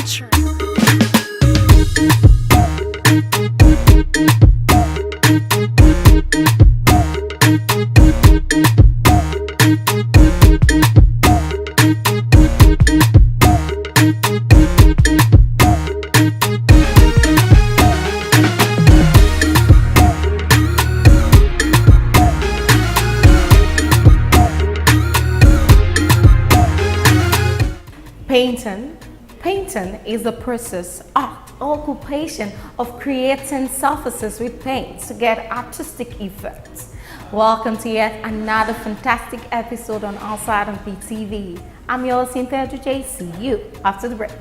culture. Painting is the process, art, or occupation of creating surfaces with paint to get artistic effects. Welcome to yet another fantastic episode on Outside on PTV. I'm your Cynthia J. See you after the break.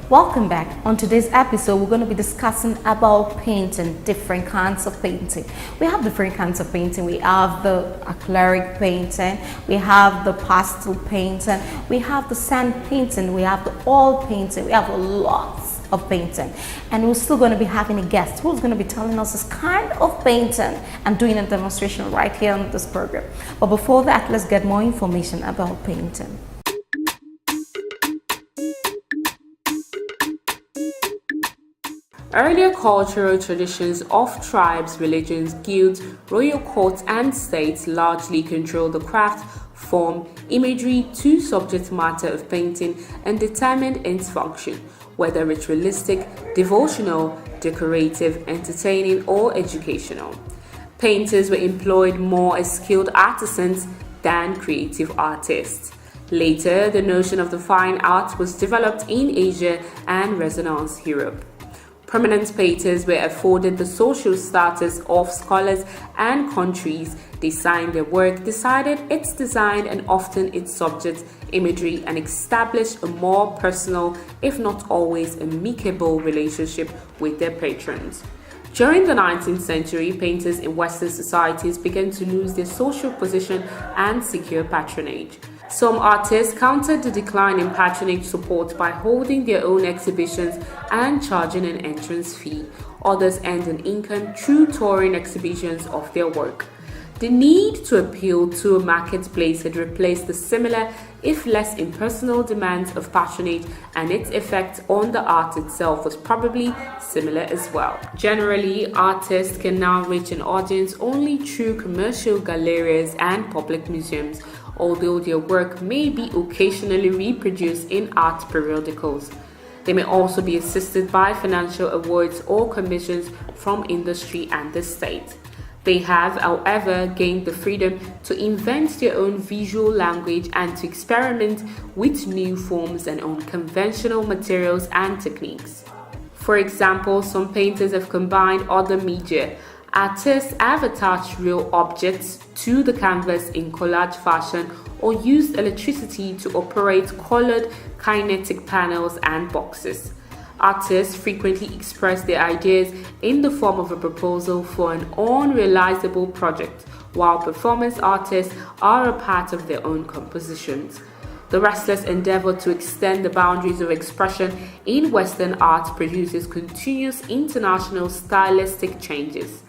Welcome back. On today's episode, we're going to be discussing about painting, different kinds of painting. We have different kinds of painting. We have the acrylic painting, we have the pastel painting, we have the sand painting, we have the oil painting, we have lots of painting. And we're still going to be having a guest who's going to be telling us this kind of painting and doing a demonstration right here on this program. But before that, let's get more information about painting. Earlier cultural traditions of tribes, religions, guilds, royal courts, and states largely controlled the craft, form, imagery to subject matter of painting and determined its function, whether ritualistic, devotional, decorative, entertaining, or educational. Painters were employed more as skilled artisans than creative artists. Later, the notion of the fine art was developed in Asia and Renaissance Europe. Prominent painters were afforded the social status of scholars and countries they signed their work, decided its design and often its subject imagery, and established a more personal, if not always amicable, relationship with their patrons. During the 19th century, painters in Western societies began to lose their social position and secure patronage. Some artists countered the decline in patronage support by holding their own exhibitions and charging an entrance fee. Others earned an income through touring exhibitions of their work. The need to appeal to a marketplace had replaced the similar, if less impersonal, demands of patronage, and its effect on the art itself was probably similar as well. Generally, artists can now reach an audience only through commercial galleries and public museums, although their work may be occasionally reproduced in art periodicals. They may also be assisted by financial awards or commissions from industry and the state. They have, however, gained the freedom to invent their own visual language and to experiment with new forms and unconventional materials and techniques. For example, some painters have combined other media. Artists have attached real objects to the canvas in collage fashion or used electricity to operate colored kinetic panels and boxes. Artists frequently express their ideas in the form of a proposal for an unrealizable project, while performance artists are a part of their own compositions. The restless endeavor to extend the boundaries of expression in Western art produces continuous international stylistic changes.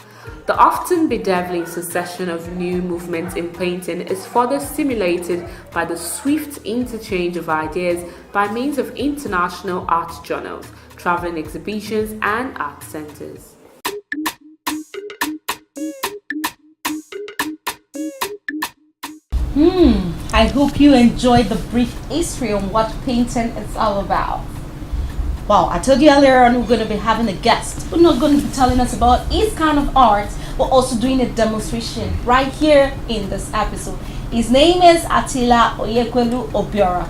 The often bedeviling succession of new movements in painting is further stimulated by the swift interchange of ideas by means of international art journals, traveling exhibitions, and art centers. I hope you enjoyed the brief history on what painting is all about. Wow, I told you earlier on we're going to be having a guest who's not going to be telling us about his kind of art, but also doing a demonstration right here in this episode. His name is Attila Oyekwelu Obiora.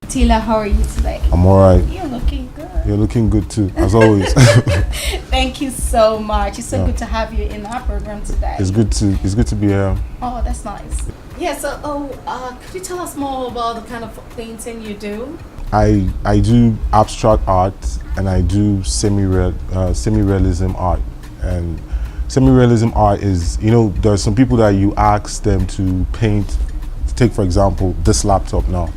Attila, how are you today? I'm alright. You're looking good. You're looking good too, as always. Thank you so much. It's so good to have you in our program today. It's good to be here. Oh, that's nice. Yeah, so could you tell us more about the kind of painting you do? I do abstract art and I do semi-realism art. And semi-realism art is, there are some people that you ask them to paint. Take for example this laptop now,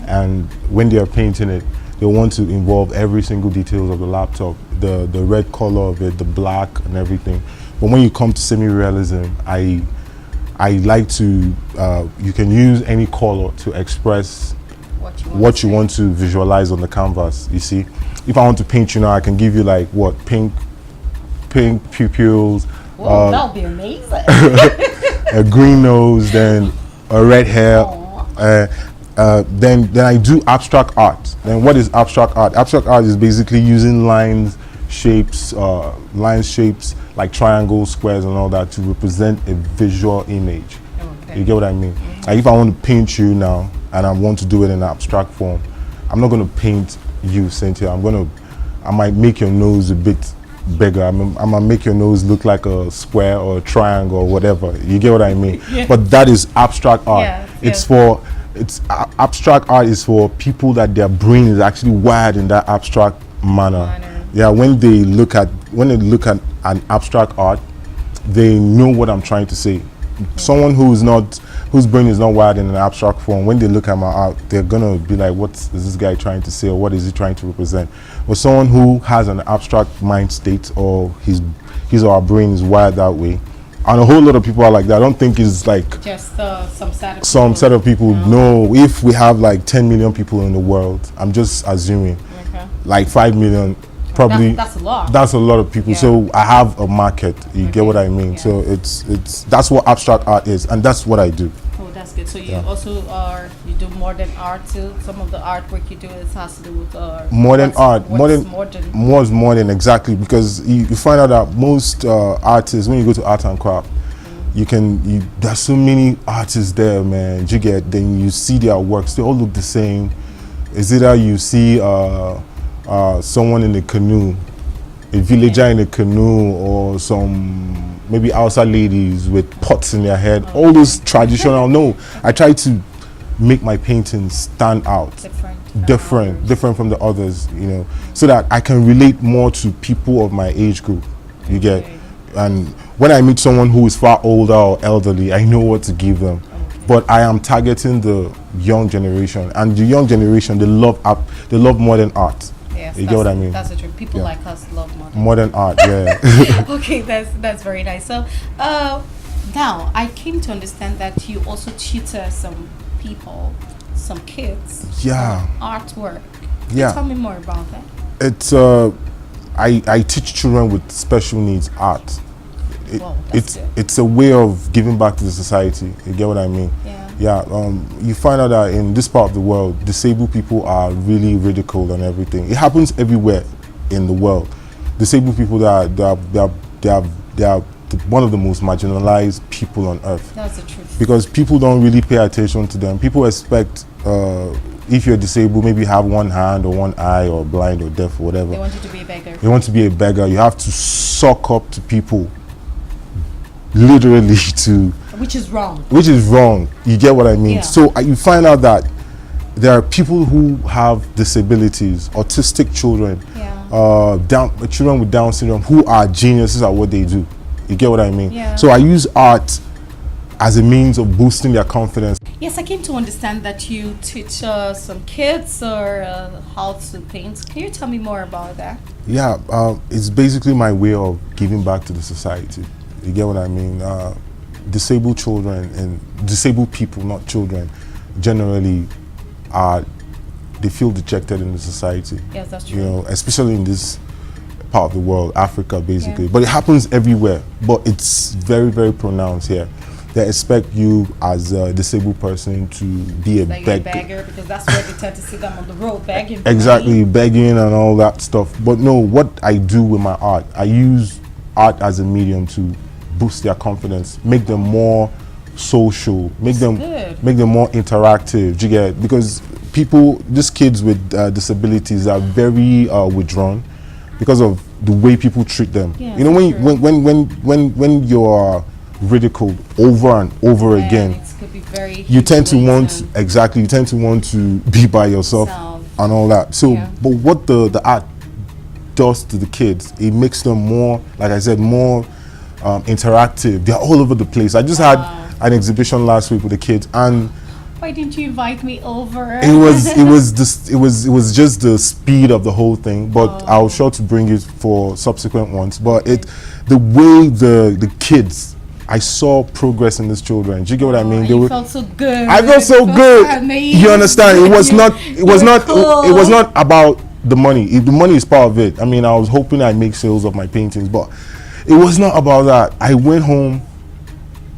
and when they are painting it, they want to involve every single details of the laptop, the red color of it, the black and everything. But when you come to semi-realism, I like to, you can use any color to express what you want to visualize on the canvas. You see, if I want to paint you now, I can give you like what, pink pupils, Whoa, that would be amazing. a green nose, then a red hair. Then I do abstract art. Then what is abstract art? Abstract art is basically using lines, shapes like triangles, squares, and all that to represent a visual image. Okay. You get what I mean? Like if I want to paint you now and I want to do it in an abstract form, I'm not going to paint you, Cynthia. I might make your nose a bit bigger. I'm gonna make your nose look like a square or a triangle or whatever. You get what I mean? Yeah. But that is abstract art. Yeah, Abstract art is for people that their brain is actually wired in that abstract manner. Yeah, when they look at an abstract art, they know what I'm trying to say. Someone whose brain is not wired in an abstract form, when they look at my art, they're gonna be like, what is this guy trying to say, or what is he trying to represent? But someone who has an abstract mind state, or his or her brain is wired that way, and a whole lot of people are like that. I don't think it's like Just some set of people. No, if we have like 10 million people in the world, I'm just assuming, like 5 million. Probably that's a lot. That's a lot of people. Yeah. So I have a market. You get what I mean? Yeah. So it's that's what abstract art is, and that's what I do. Oh, that's good. So you also you do modern art too. Some of the artwork you do has to do with Modern art. Modern. Modern, exactly, because you find out that most artists, when you go to art and craft, there's so many artists there, man. Then you see their works, they all look the same. Is either you see someone in a canoe, a villager in a canoe, or some maybe outside ladies with pots in their head, all those traditional. No, I try to make my paintings stand out, different from the others, so that I can relate more to people of my age group. You get, and when I meet someone who is far older or elderly, I know what to give them. But I am targeting the young generation, and the young generation, they love modern art. Yes, you get what I mean? That's the truth. People like us love modern art. Yeah. Okay, that's very nice. So now I came to understand that you also tutor some people, some kids. Yeah. Artwork. Yeah. Tell me more about that. It's I teach children with special needs art. It's a way of giving back to the society. You get what I mean? Yeah. You find out that in this part of the world, disabled people are really ridiculed and everything. It happens everywhere in the world. Disabled people, they are one of the most marginalized people on earth. That's the truth. Because people don't really pay attention to them. People expect if you're disabled, maybe have one hand or one eye or blind or deaf or whatever. They want you to be a beggar. They want to be a beggar. You have to suck up to people, literally, which is wrong. You get what I mean? Yeah. So you find out that there are people who have disabilities, autistic children, children with Down syndrome, who are geniuses at what they do. You get what I mean? Yeah. So I use art as a means of boosting their confidence. Yes, I came to understand that you teach some kids or how to paint. Can you tell me more about that? Yeah, it's basically my way of giving back to the society. You get what I mean? Disabled children and disabled people, not children, generally they feel dejected in the society. Yes, that's true. Especially in this part of the world, Africa, basically. Yeah. But it happens everywhere. But it's very, very pronounced here. They expect you as a disabled person to be a beggar, because that's where they tend to see them on the road begging. Exactly, begging and all that stuff. But no, what I do with my art, I use art as a medium to boost their confidence, make them more social, make them more interactive. Do you get it? Because these kids with disabilities are very withdrawn because of the way people treat them. Yeah, when you're ridiculed over and over again, it could be very you tend to want to be by yourself and all that. So, but what the art does to the kids, it makes them more, like I said, more interactive. They're all over the place. I just had an exhibition last week with the kids, and Why didn't you invite me over? It was just the speed of the whole thing, but I'll sure to bring it for subsequent ones. But the way the kids, I saw progress in these children. Do you get what I mean? You felt so good. I felt so good. Amazing. You understand? It was not cool. it was not about the money. The money is part of it. I mean, I was hoping I'd make sales of my paintings, but it was not about that. I went home,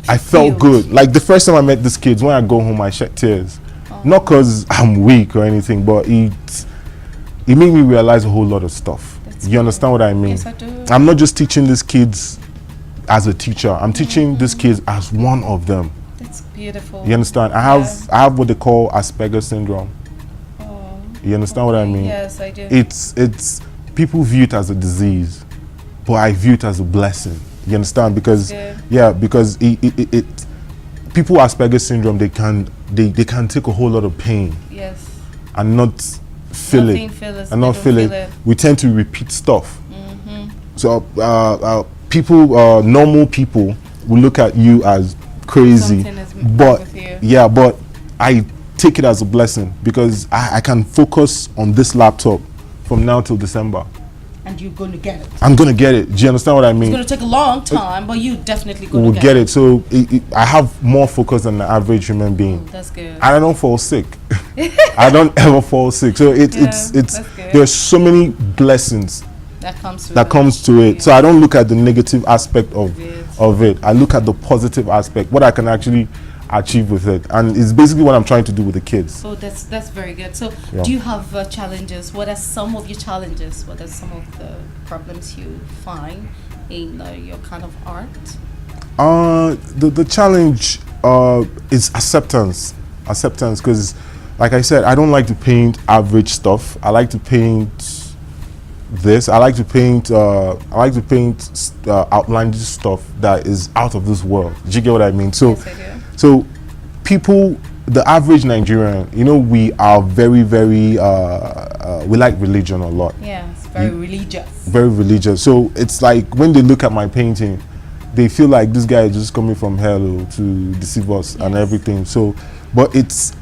I felt good. Like the first time I met these kids, when I go home, I shed tears. Not because I'm weak or anything, but it made me realize a whole lot of stuff. You understand what I mean? Yes, I do. I'm not just teaching these kids as a teacher. I'm teaching these kids as one of them. That's beautiful. You understand? I have what they call Asperger's syndrome. Oh, You understand what I mean? yes, I do. It's people view it as a disease, but I view it as a blessing. You understand? Because because it people with Asperger's syndrome, they can take a whole lot of pain Yes. and not feel Nothing it feel it, and not they don't feel feel it. it. We tend to repeat stuff. So people, normal people, will look at you as crazy, Something is wrong but with you. yeah, but I take it as a blessing because I can focus on this laptop from now till December. And you're going to get it. I'm gonna get it. Do you understand what I mean? It's going to take a long time, but you definitely going We'll to get it. So I have more focus than the average human being. That's good. And I don't fall sick. I don't ever fall sick. So it's that's good. there's so many blessings That comes to it. So I don't look at the negative aspect of Yes. it. I look at the positive aspect, what I can actually achieve with it, and it's basically what I'm trying to do with the kids. Oh, that's very good. So, Yeah. do you have challenges? What are some of your challenges? What are some of the problems you find in your kind of art? The challenge is acceptance, because like I said, I don't like to paint average stuff. I like to paint this. I like to paint outlandish stuff that is out of this world. Do you get what I mean? So Yes, I do. so people, the average Nigerian, we are very we like religion a lot. Yeah, it's very religious. Very religious. So it's like when they look at my painting, they feel like this guy is just coming from hell to deceive us and everything. So, but it's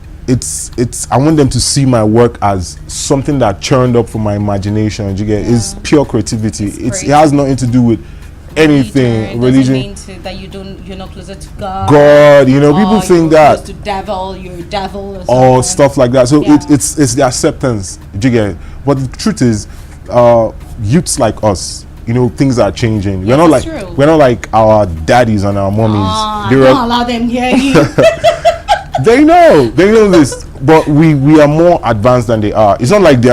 I want them to see my work as something that churned up from my imagination. You get? It's pure creativity. It has nothing to do with anything religion. Doesn't mean that you're not closer to God. People think that close to devil, you're a devil or or something. stuff like that. So Yeah. it's the acceptance. Do you get it? But the truth is, youths like us, things are changing. Yeah, that's true. We're not like our daddies and our mummies. Don't allow them hear you. They know this, but we are more advanced than they are. It's not like they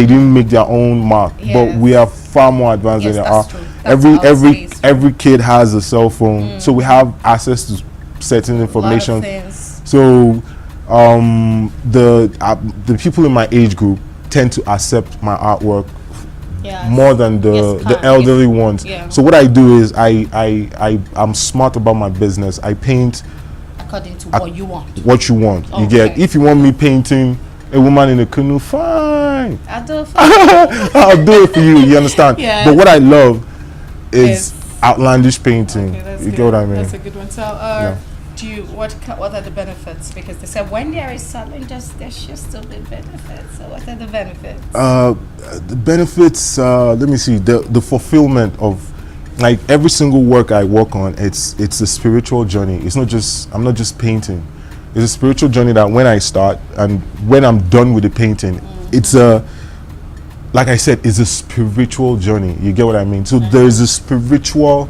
didn't make their own mark, but Yes. we are far more advanced Yes, than they that's are. true. That's how I would say it's true. Every kid has a cell phone, so we have access to certain information. A lot of things. So the people in my age group tend to accept my artwork Yes. more than the elderly ones. Yeah. So what I do is I'm smart about my business. I paint According to what you want. what you want. You get? Okay. If you want me painting a woman in a canoe, fine. I do. I'll do it for you. You understand? Yeah. But what I love is Yes. outlandish painting. Okay, that's You good. get what I mean? That's a good one. So, what are the benefits? Because they said when there is challenges, there should still be benefits. So, what are the benefits? The benefits. Let me see. The fulfillment of, like, every single work I work on. It's a spiritual journey. It's not just. I'm not just painting. It's a spiritual journey that when I start and when I'm done with the painting, it's a. Like I said, it's a spiritual journey. You get what I mean? So there is a spiritual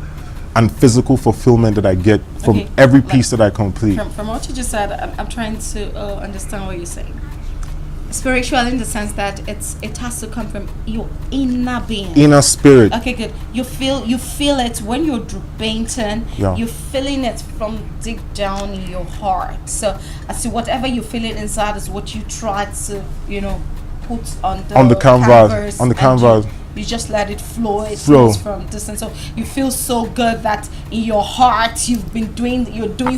and physical fulfillment that I get from Okay, every like, piece that I complete. From what you just said, I'm trying to understand what you're saying. Spiritual in the sense that it has to come from your inner being. Inner spirit. Okay, good. You feel it when you're painting. Yeah. You're feeling it from deep down in your heart. So I see whatever you're feeling inside is what you try to put on the canvas, on the and canvas. You just let it flow. It Flow. flows from distance. So you feel so good that in your heart you're doing.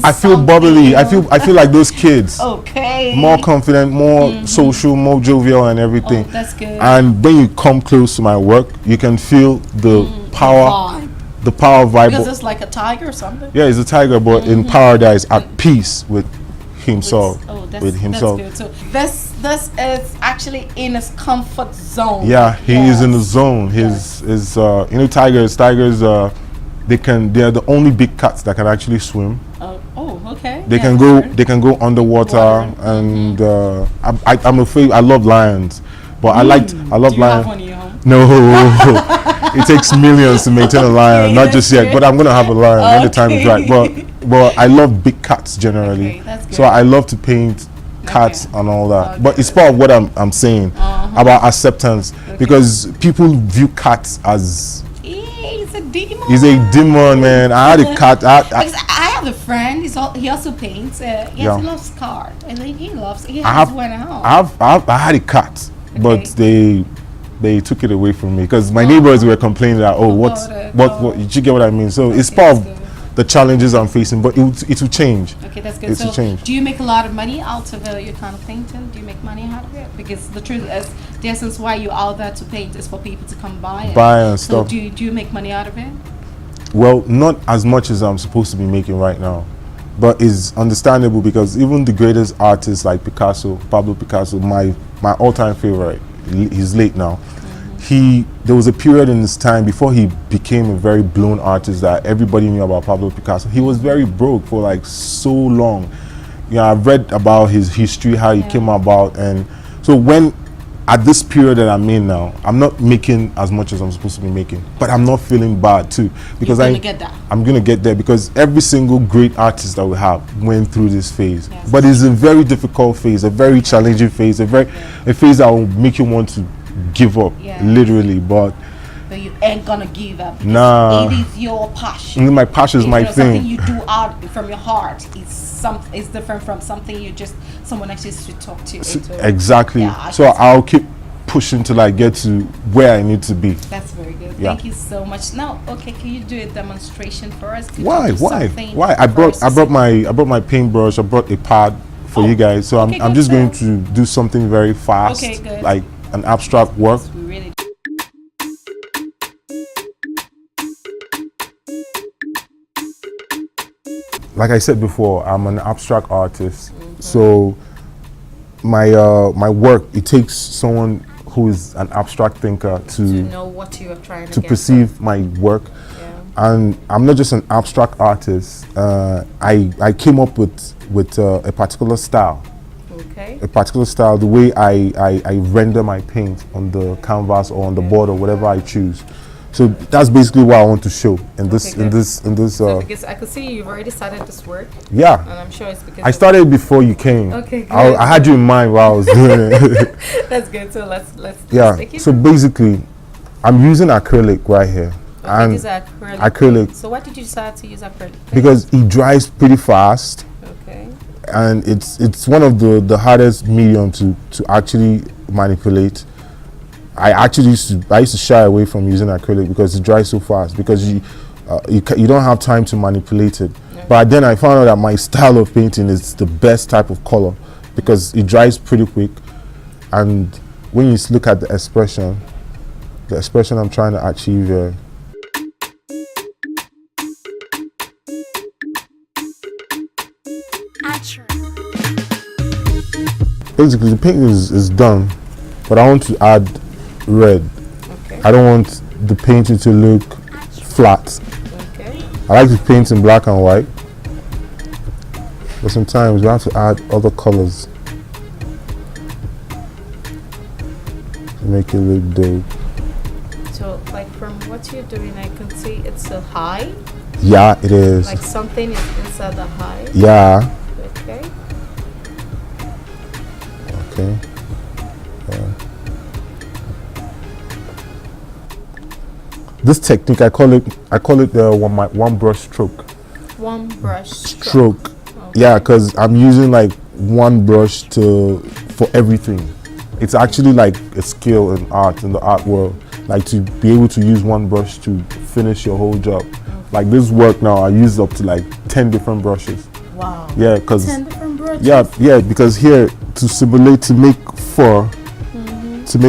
I feel something, bubbly. I feel like those kids. okay. More confident, more social, more jovial, and everything. Oh, that's good. And when you come close to my work, you can feel the power, Vibe. the power vibe. Because it's like a tiger or something. Yeah, it's a tiger, but in paradise, at peace with himself. Oh, with himself. That's good. So this is actually in his comfort zone. Yeah, he is in the zone. Yes. His you know, tigers they're the only big cats that can actually swim. Okay. They Yeah, can sure. go. They can go underwater, Water. and I'm afraid I love lions, but I love Do you lions. have one in your home? No, it takes millions to maintain a lion. Okay, Not that's just yet, good. but I'm gonna have a lion when the time is right. Okay. But I love big cats generally, Okay, that's so good. I love to paint cats and all that. Okay. But it's part of what I'm saying about acceptance, because people view cats as He's a demon. he's a demon, man. I had a cat. Because I have a friend. He also paints. Yes, Yeah. he loves cars. I think he I has have, one at home. I had a cat, but Okay. they took it away from me because my neighbors were complaining that, oh, what, it. what, did you get what I mean? So it's Okay, part that's of good. the challenges I'm facing, but it will change. Okay, that's good. It's a So, change. do you make a lot of money out of your kind of painting? Do you make money out of it? Because the truth is, the essence why you're out there to paint is for people to come by. Buy and So, stuff. do you make money out of it? Well, not as much as I'm supposed to be making right now, but it's understandable because even the greatest artists like Pablo Picasso, my all-time favorite, he's late now. There was a period in his time before he became a very blown artist that everybody knew about Pablo Picasso. He was very broke for like so long. You know, I've read about his history, how he came about, and so when at this period that I'm in now, I'm not making as much as I'm supposed to be making, but I'm not feeling bad too because You're gonna get that. I'm gonna get there because every single great artist that we have went through this phase. Yes. But it's a very difficult phase, a very challenging phase, a phase that will make you want to give up, Yeah. literally. But But you ain't gonna give up. Nah. It is your passion. my passion is my Something thing. you do out from your heart. It's different from something someone actually should talk to. Exactly. Yeah, I So can see. I'll keep pushing till I get to where I need to be. That's very good. Yeah. Thank you so much. Now, okay, can you do a demonstration for us? Could you Why? do Why? something Why? I for us to see? brought my paintbrush. I brought a pad for you guys. So okay, I'm good, just going so- to do something very fast, Okay, good. like an abstract work. We really Like I said before, I'm an abstract artist. So my work, it takes someone who is an abstract thinker to to know what you are trying to get. perceive my work. Yeah. And I'm not just an abstract artist. I came up with a particular style. Okay. A particular style, the way I render my paint on the canvas or on the board or whatever I choose. So that's basically what I want to show in this Okay, good. Because I could see you've already started this work, yeah. and I'm sure it's because I started before you came. Okay, good. I had you in mind while I was doing it. That's good. So let's Yeah. take it. So basically, I'm using acrylic right here, Okay, and these are acrylic. acrylic So why did you decide to use acrylic? because it dries pretty fast, Okay. and it's one of the hardest medium to actually manipulate. I used to shy away from using acrylic because it dries so fast because you don't have time to manipulate it. But then I found out that my style of painting is the best type of color because it dries pretty quick, and when you look at the expression I'm trying to achieve here. Basically, the painting is done, but I want to add red. Okay. I don't want the painting to look flat. Okay. I like to paint in black and white, but sometimes you have to add other colors to make it look dope. So, like from what you're doing, I can see it's a high. Yeah, it is. Like something is inside the high. Yeah. Okay. Okay. Yeah. This technique, I call it one brush stroke. One brush Stroke. Okay. Yeah, because I'm using like one brush for everything. It's actually like a skill in art, in the art world, like to be able to use one brush to finish your whole job. Like this work now, I use up to like 10 different brushes. Wow. Yeah, because 10 different brushes. yeah, because here to make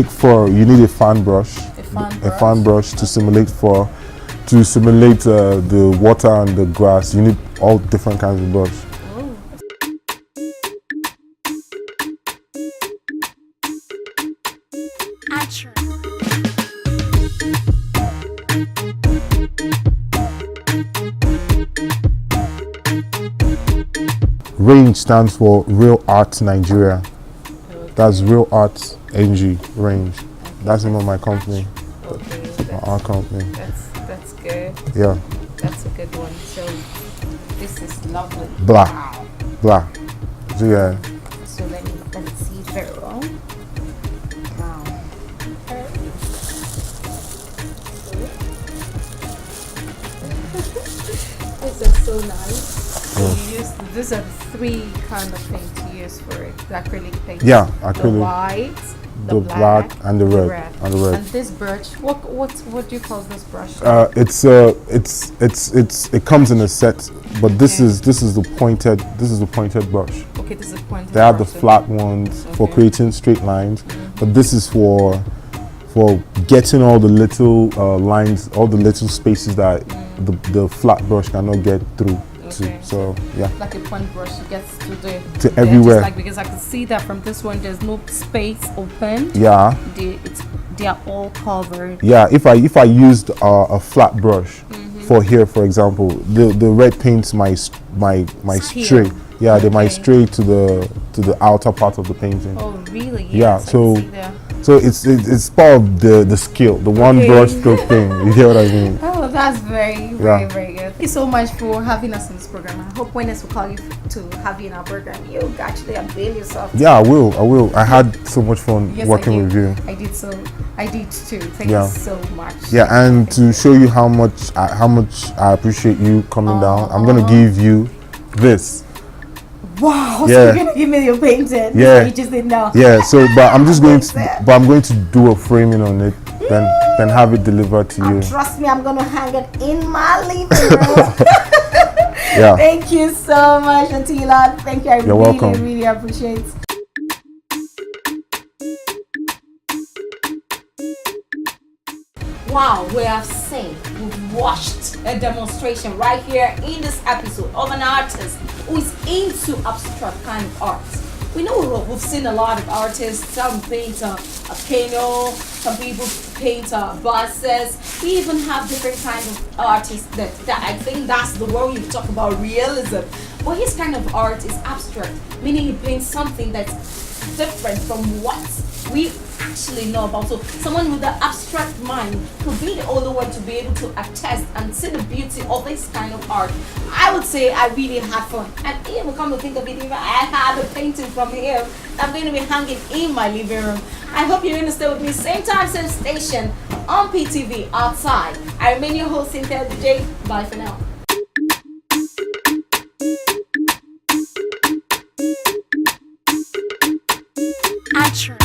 fur, you need a fan brush. A fan brush to simulate fur, to simulate the water and the grass. You need all different kinds of brush. Range stands for Real Art Nigeria. That's Real Art NG Range. That's the name of my company, Okay, my art company. that's good. Yeah, That's a good one. So this is lovely. Blah. Wow. blah. So yeah, So let's see very well. Wow. This is so nice. So you use these are the three kind of paint you use for it. The acrylic paint. Yeah, The acrylic. white, The black and the red. And the red. And this brush, what do you call this brush? It comes in a set, but this Okay. is the pointed brush. Okay, this is pointed. They have the brush, so- flat ones for Okay. creating straight lines, but this is for getting all the little lines, all the little spaces that the flat brush cannot get through. Okay. So yeah, Like a point brush, it gets to the To the edges, everywhere. like because I can see that from this one, there's no space open. yeah, They are all covered. yeah. If I used a flat brush for here, for example, the red paints my Here. stray. Yeah, they might Okay. stray to the outer part of the painting. Oh, really? Yeah, Yes, I so- can see that. So it's part of the skill, the one Okay. brush stroke thing. You hear what I mean? Oh, that's very, Yeah. very good. Thank you so much for having us in this program. I hope when else we call you to have you in our program, you actually avail yourself. Yeah, I will. I had so much fun Yes, working I did. with you. I did too. Thank Yeah. you so much. Yeah, and to show you how much I appreciate you coming down, I'm gonna give you this. Wow, so Yeah. you're gonna give me your painting. Yeah. You just didn't know. Yeah, so but I'm just going to That's it. but I'm going to do a framing on it, then have it delivered to you. Trust me, I'm gonna hang it in my living room. Yeah. Thank you so much, Antila. Thank you. I You're really, welcome. really appreciate. Wow, we have seen, we've watched a demonstration right here in this episode of an artist who is into abstract kind of art. We know we've seen a lot of artists. Some paint a canoe, some people paint buses. We even have different kind of artists that I think that's the word you talk about realism. But his kind of art is abstract, meaning he paints something that's different from what we actually know about. So someone with an abstract mind could be the only one to be able to attest and see the beauty of this kind of art. I would say I really had fun. And even come to think of it, even I had a painting from him I'm going to be hanging in my living room. I hope you're going to stay with me same time, same station on PTV outside. I remain your host, Cynthia DJ. Bye for now. Action.